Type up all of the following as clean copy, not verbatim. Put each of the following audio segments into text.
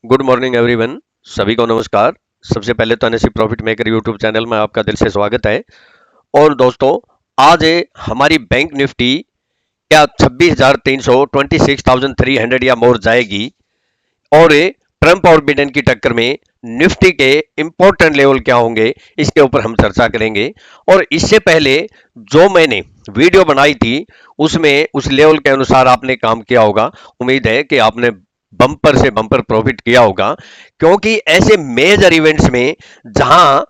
Good morning everyone. सभी को नमस्कार। सबसे पहले तो NSC profit maker YouTube channel में आपका दिल से स्वागत है। और दोस्तों, आज हमारी बैंक निफ्टी क्या 26,300 26,300 या मोर जाएगी, और ट्रंप और बिडेन की टक्कर में निफ्टी के इंपॉर्टेंट लेवल क्या होंगे, इसके ऊपर हम चर्चा करेंगे। और इससे पहले जो मैंने वीडियो बनाई थी उसमें उस लेवल के अनुसार आपने काम किया होगा। उम्मीद है कि आपने बम्पर से बम्पर प्रॉफिट किया होगा, क्योंकि ऐसे मेजर इवेंट्स में जहां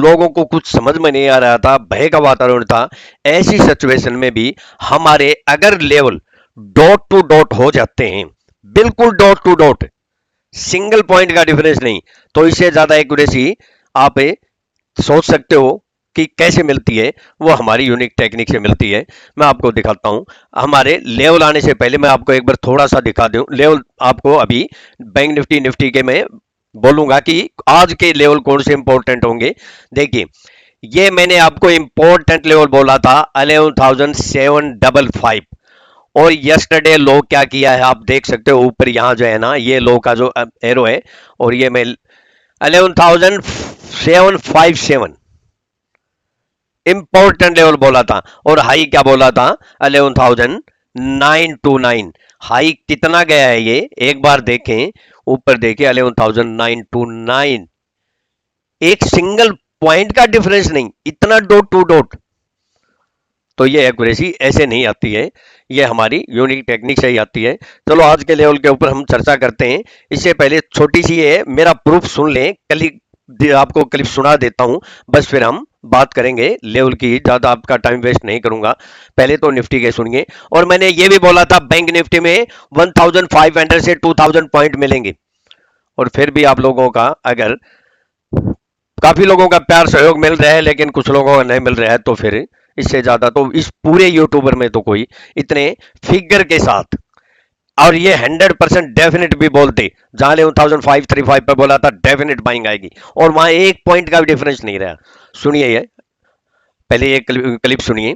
लोगों को कुछ समझ में नहीं आ रहा था, भय का वातावरण था, ऐसी सिचुएशन में भी हमारे अगर लेवल डॉट टू डॉट हो जाते हैं, बिल्कुल dot to dot, single point का डिफरेंस नहीं, तो इससे ज्यादा एक्यूरेसी आप सोच सकते हो कि कैसे मिलती है। वो हमारी यूनिक टेक्निक से मिलती है। मैं आपको दिखाता हूं। हमारे लेवल आने से पहले मैं आपको एक बार थोड़ा सा दिखा दूं लेवल। आपको अभी बैंक निफ्टी के मैं बोलूंगा कि आज के लेवल कौन से इंपॉर्टेंट होंगे। देखिए, ये मैंने आपको इंपॉर्टेंट लेवल बोला था 11,755, और यस्टरडे लो क्या किया है आप देख सकते हो। ऊपर यहां जो है ना, ये लो का जो एरो है, और ये मैं 11,757 इंपॉर्टेंट लेवल बोला था। और हाई क्या बोला था? 11,929। हाई कितना गया है ये एक बार देखें, ऊपर देखें 11,929। एक सिंगल पॉइंट का डिफरेंस नहीं, इतना डॉट टू डॉट। तो ये एक्यूरेसी ऐसे नहीं आती है, ये हमारी यूनिक टेक्निक से ही आती है। चलो आज के लेवल के ऊपर हम चर्चा करते हैं। इससे पहले छोटी सी है, मेरा प्रूफ सुन लें। आपको क्लिप सुना देता हूं, बस फिर हम बात करेंगे लेवल की। ज्यादा आपका टाइम वेस्ट नहीं करूंगा। पहले तो निफ्टी के सुनिए। और मैंने ये भी बोला था बैंक निफ्टी में 1500 से 2000 पॉइंट मिलेंगे। और फिर भी आप लोगों का, अगर काफी लोगों का प्यार सहयोग मिल रहा है, लेकिन कुछ लोगों का नहीं मिल रहा है, तो फिर इससे ज्यादा तो इस पूरे यूट्यूबर में तो कोई इतने फिगर के साथ, और ये 100% डेफिनेट भी बोलते, जहां 1535 पे बोला था डेफिनेट बाइंग आएगी, और वहां एक पॉइंट का भी डिफरेंस नहीं रहा। सुनिए, ये पहले ये क्लिप सुनिए।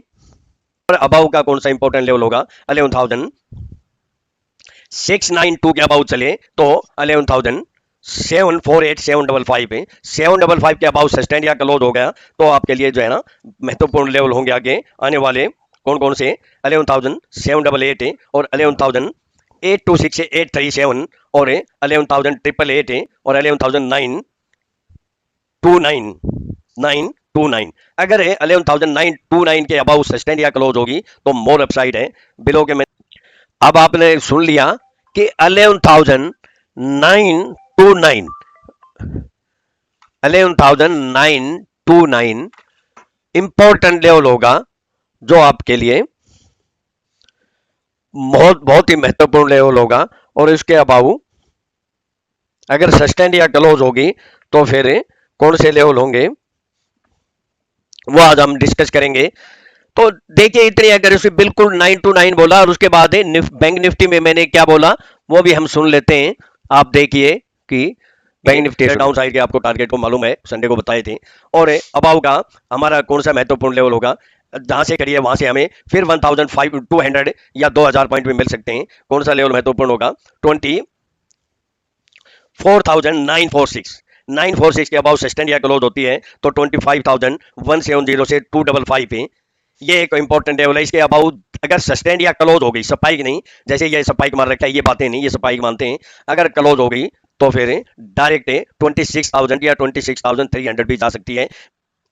और अबाउ का कौन सा इंपॉर्टेंट लेवल होगा? 11,692 के अबाउ चले तो 11,748 755 है। 755 के अबाउ सस्टेन या क्लोज हो गया तो आपके लिए जो है ना महत्वपूर्ण लेवल होंगे आगे आने वाले। कौन कौन से? 11,788 है, और 11,826 है, 837, और 11,888 है, और 11,929। अगर 11,929 के अबाउ सस्टेन या क्लोज होगी तो मोर अपसाइड है। बिलो के में अब आपने सुन लिया कि 11,929 इंपॉर्टेंट लेवल होगा, जो आपके लिए बहुत बहुत ही महत्वपूर्ण लेवल होगा। और इसके अबाउ अगर सस्टेन या क्लोज होगी तो फिर कौन से लेवल होंगे वो आज हम डिस्कस करेंगे। तो देखिए, इतनी एग्रेसिव बिल्कुल 929 बोला, और उसके बाद बैंक निफ्टी में मैंने क्या बोला वो भी हम सुन लेते हैं। आप देखिए कि बैंक निफ्टी डाउन साइड के आपको टारगेट को मालूम है, संडे को बताए थे। और अबाउ का हमारा कौन सा महत्वपूर्ण लेवल होगा, जहां से करिए वहां से हमें फिर 1,200 या 2,000 पॉइंट भी मिल सकते हैं। कौन सा लेवल महत्वपूर्ण होगा? 24,946 के अबाउ सस्टेन या क्लोज होती है तो 25,170 से 255 पे ये एक इंपॉर्टेंट लेवल है। इसके अबाउट अगर सस्टेन या क्लोज हो गई, स्पाइक नहीं, जैसे ये स्पाइक मार रखा है, ये बातें नहीं, ये स्पाइक मानते हैं। अगर क्लोज हो गई तो फिर डायरेक्ट 26,000 या 26,300 भी जा सकती है।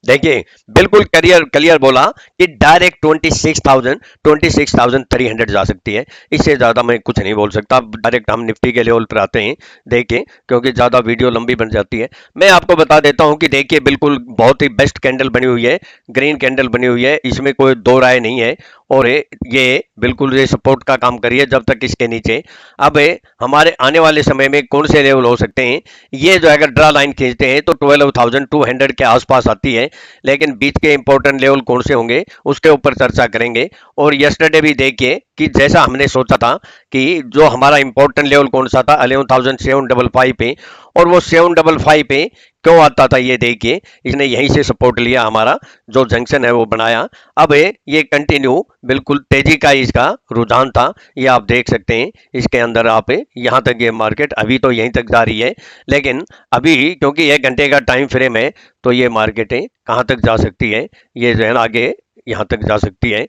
देखिए, बिल्कुल क्लियर बोला कि डायरेक्ट 26,300 जा सकती है। इससे ज्यादा मैं कुछ नहीं बोल सकता। डायरेक्ट हम निफ्टी के लेवल पर आते हैं। देखिए, क्योंकि ज्यादा वीडियो लंबी बन जाती है, मैं आपको बता देता हूं कि देखिए, बिल्कुल बहुत ही बेस्ट कैंडल बनी हुई है, ग्रीन कैंडल बनी हुई है, इसमें कोई दो राय नहीं है। और ये बिल्कुल ये सपोर्ट का काम करिए जब तक इसके नीचे। अब हमारे आने वाले समय में कौन से लेवल हो सकते हैं, ये जो अगर ड्रा लाइन खींचते हैं तो 12,200 के आसपास आती है, लेकिन बीच के इंपॉर्टेंट लेवल कौन से होंगे उसके ऊपर चर्चा करेंगे। और यस्टरडे भी देखिए कि जैसा हमने सोचा था कि जो हमारा इंपॉर्टेंट लेवल कौन सा था 11,755 पे, और वो 755 पे क्यों आता था ये देखिए, इसने यहीं से सपोर्ट लिया, हमारा जो जंक्शन है वो बनाया। अब ये कंटिन्यू बिल्कुल तेजी का इसका रुझान था, ये आप देख सकते हैं। इसके अंदर आप यहाँ तक ये मार्केट अभी तो यहीं तक जा रही है, लेकिन अभी क्योंकि 1 घंटे का टाइम फ्रेम है तो ये मार्केटें कहाँ तक जा सकती है, ये जो है ना आगे यहाँ तक जा सकती है।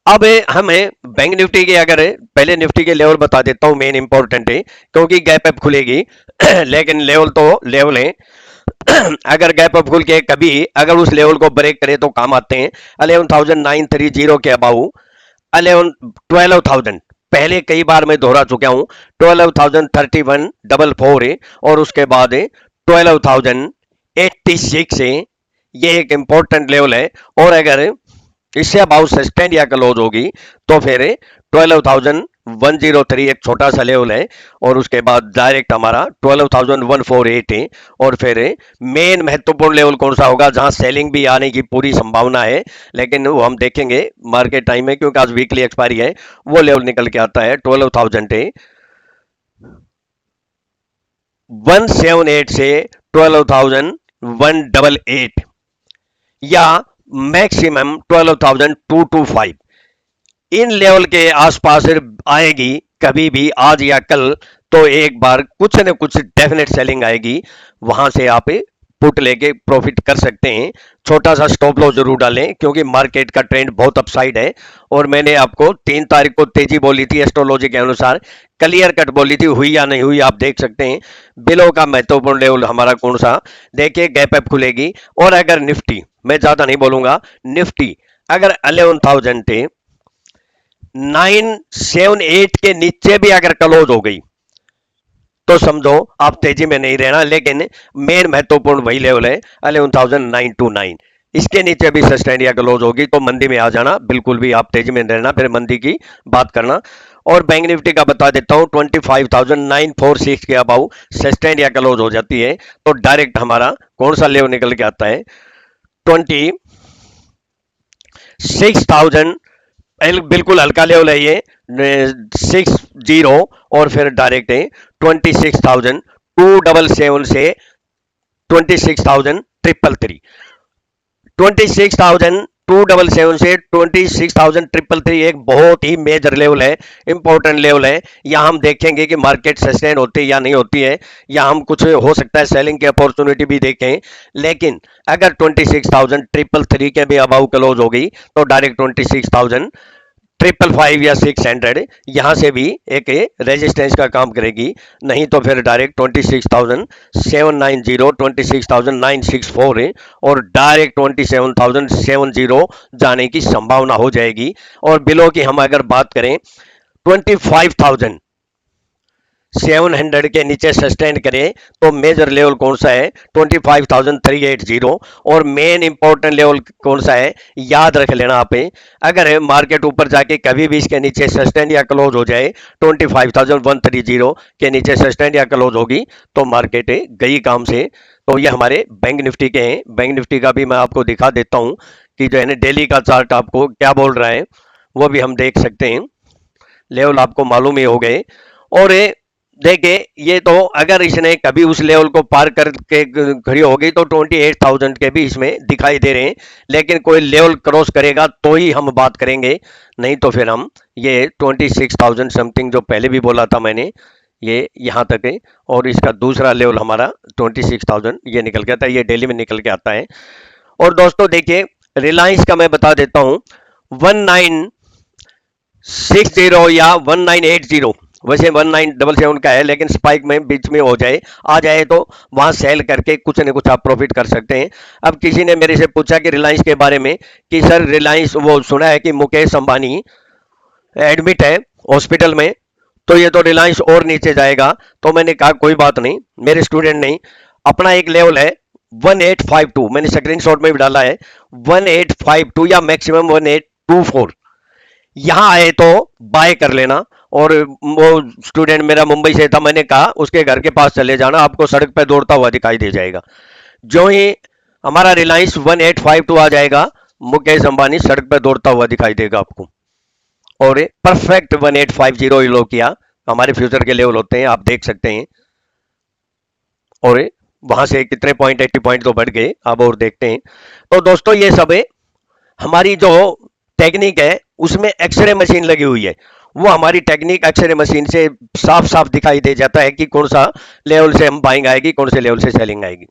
अब हमें बैंक निफ्टी के, अगर पहले निफ्टी के लेवल बता देता हूँ, मेन इंपॉर्टेंट है क्योंकि गैप अप खुलेगी लेकिन लेवल तो लेवल है अगर गैप अप खुल के कभी अगर उस लेवल को ब्रेक करे तो काम आते हैं। 11,930 के अबाउ 12,000 पहले कई बार मैं दोहरा चुका हूं, 12,031.44 है, और उसके बाद 12,086 है, ये एक इंपॉर्टेंट लेवल है। और अगर इससे अबाउट सस्टेंड या क्लोज होगी तो फिर 12,103 एक छोटा सा लेवल है, और उसके बाद डायरेक्ट हमारा 12,148 है। और फिर मेन महत्वपूर्ण लेवल कौन सा होगा जहां सेलिंग भी आने की पूरी संभावना है, लेकिन वो हम देखेंगे मार्केट टाइम में क्योंकि आज वीकली एक्सपायरी है। वो लेवल निकल के आता है 12,178 से 12,188 या मैक्सिमम 12,225 इन लेवल के आसपास आएगी कभी भी आज या कल, तो एक बार कुछ न कुछ डेफिनेट सेलिंग आएगी, वहां से आप पुट लेके प्रॉफिट कर सकते हैं। छोटा सा स्टॉप लॉस जरूर डालें क्योंकि मार्केट का ट्रेंड बहुत अपसाइड है, और मैंने आपको 3 तारीख को तेजी बोली थी एस्ट्रोलॉजी के अनुसार, क्लियर कट बोली थी, हुई या नहीं हुई आप देख सकते हैं। बिलो का महत्वपूर्ण लेवल हमारा कौन सा, देखिए गैप अप खुलेगी। और अगर निफ्टी, मैं ज्यादा नहीं बोलूंगा, निफ्टी अगर 11,978 के नीचे भी अगर क्लोज हो गई तो समझो आप तेजी में नहीं रहना, लेकिन मेन महत्वपूर्ण वही लेवल है 11,929, इसके नीचे भी सस्टेन या क्लोज होगी तो मंदी में आ जाना, बिल्कुल भी आप तेजी में रहना, फिर मंदी की बात करना। और बैंक निफ्टी का बता देता हूं 25,946 के अबाउ सस्टेन या क्लोज हो जाती है तो डायरेक्ट हमारा कौन सा लेवल निकल के आता है 26,000, बिल्कुल हल्का लेवल है ये 60, और फिर डायरेक्ट है 26,277 से 26,333, 26,277 से 26,333 एक बहुत ही मेजर लेवल है, इंपॉर्टेंट लेवल है। यहाँ हम देखेंगे कि मार्केट सस्टेन होती है या नहीं होती है, या हम कुछ हो सकता है सेलिंग की अपॉर्चुनिटी भी देखें। लेकिन अगर 26,333 के भी अबाउ क्लोज हो गई तो डायरेक्ट 26,555 या 600 यहां से भी एक रेजिस्टेंस का काम करेगी, नहीं तो फिर डायरेक्ट 26,790, 26,964 है, और डायरेक्ट 27,070 जाने की संभावना हो जाएगी। और बिलो की हम अगर बात करें 25,700 के नीचे सस्टेन करें तो मेजर लेवल कौन सा है 25,380, और मेन इंपॉर्टेंट लेवल कौन सा है याद रख लेना आप। अगर मार्केट ऊपर जाके कभी भी इसके नीचे सस्टेन या क्लोज हो जाए 25,130 के नीचे सस्टेन या क्लोज होगी तो मार्केट गई काम से। तो ये हमारे बैंक निफ्टी के हैं। बैंक निफ्टी का भी मैं आपको दिखा देता हूं कि जो है ना डेली का चार्ट आपको क्या बोल रहा है, वो भी हम देख सकते हैं, लेवल आपको मालूम ही हो गए। और देखिए ये तो अगर इसने कभी उस लेवल को पार करके खड़ी हो गई तो 28,000 के भी इसमें दिखाई दे रहे हैं, लेकिन कोई लेवल क्रॉस करेगा तो ही हम बात करेंगे, नहीं तो फिर हम ये 26,000 समथिंग जो पहले भी बोला था मैंने, ये यहाँ तक है। और इसका दूसरा लेवल हमारा 26,000 ये निकल के आता है, ये डेली में निकल के आता है। और दोस्तों देखिए रिलायंस का मैं बता देता हूँ 1960 या 1980, वैसे 1977 का है, लेकिन स्पाइक में बीच में हो जाए आ जाए तो वहां सेल करके कुछ न कुछ आप प्रॉफिट कर सकते हैं। अब किसी ने मेरे से पूछा कि रिलायंस के बारे में कि सर रिलायंस, वो सुना है कि मुकेश अंबानी एडमिट है हॉस्पिटल में, तो ये तो रिलायंस और नीचे जाएगा। तो मैंने कहा कोई बात नहीं, मेरे स्टूडेंट नहीं, अपना एक लेवल है 1852, मैंने स्क्रीनशॉट में भी डाला है 1852 या मैक्सिमम 1824, यहां आए तो बाय कर लेना। और वो स्टूडेंट मेरा मुंबई से था, मैंने कहा उसके घर के पास चले जाना, आपको सड़क पे दौड़ता हुआ दिखाई दे जाएगा। जो ही हमारा रिलायंस 1852 आ जाएगा, मुकेश अंबानी सड़क पे दौड़ता हुआ दिखाई देगा आपको। और परफेक्ट 1850 लो किया। हमारे फ्यूचर के लेवल होते हैं, आप देख सकते हैं। और वहां से कितने पॉइंट, 80 पॉइंट तो बढ़ गए। अब और देखते हैं। तो दोस्तों ये सब है हमारी जो टेक्निक है, उसमें एक्सरे मशीन लगी हुई है। वो हमारी टेक्निक एक्सरे मशीन से साफ साफ दिखाई दे जाता है कि कौन सा लेवल से हम बाइंग आएगी, कौन से लेवल से सेलिंग आएगी।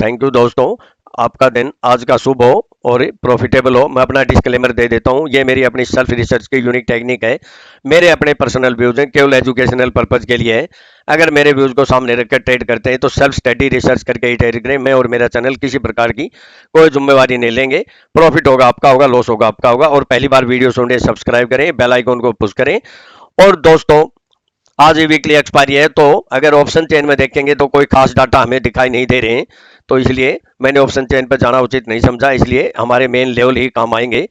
थैंक यू दोस्तों, आपका दिन आज का शुभ हो और प्रॉफिटेबल हो। मैं अपना डिस्क्लेमर दे देता हूं, ये मेरी अपनी सेल्फ रिसर्च की यूनिक टेक्निक है। मेरे अपने पर्सनल व्यूज हैं, केवल एजुकेशनल पर्पज के लिए है। अगर मेरे व्यूज को सामने रखकर ट्रेड करते हैं तो सेल्फ स्टडी रिसर्च करके ही ट्रेड करें। मैं और मेरा चैनल किसी प्रकार की कोई जिम्मेवारी नहीं लेंगे। प्रॉफिट होगा आपका होगा, लॉस होगा आपका होगा। और पहली बार वीडियो सुन सब्सक्राइब करें, बेल आइकन को पुश करें। और दोस्तों आज ही वीकली एक्सपायरी है, तो अगर ऑप्शन चेन में देखेंगे तो कोई खास डाटा हमें दिखाई नहीं दे रहे हैं, तो इसलिए मैंने ऑप्शन चेन पर जाना उचित नहीं समझा। इसलिए हमारे मेन लेवल ही काम आएंगे।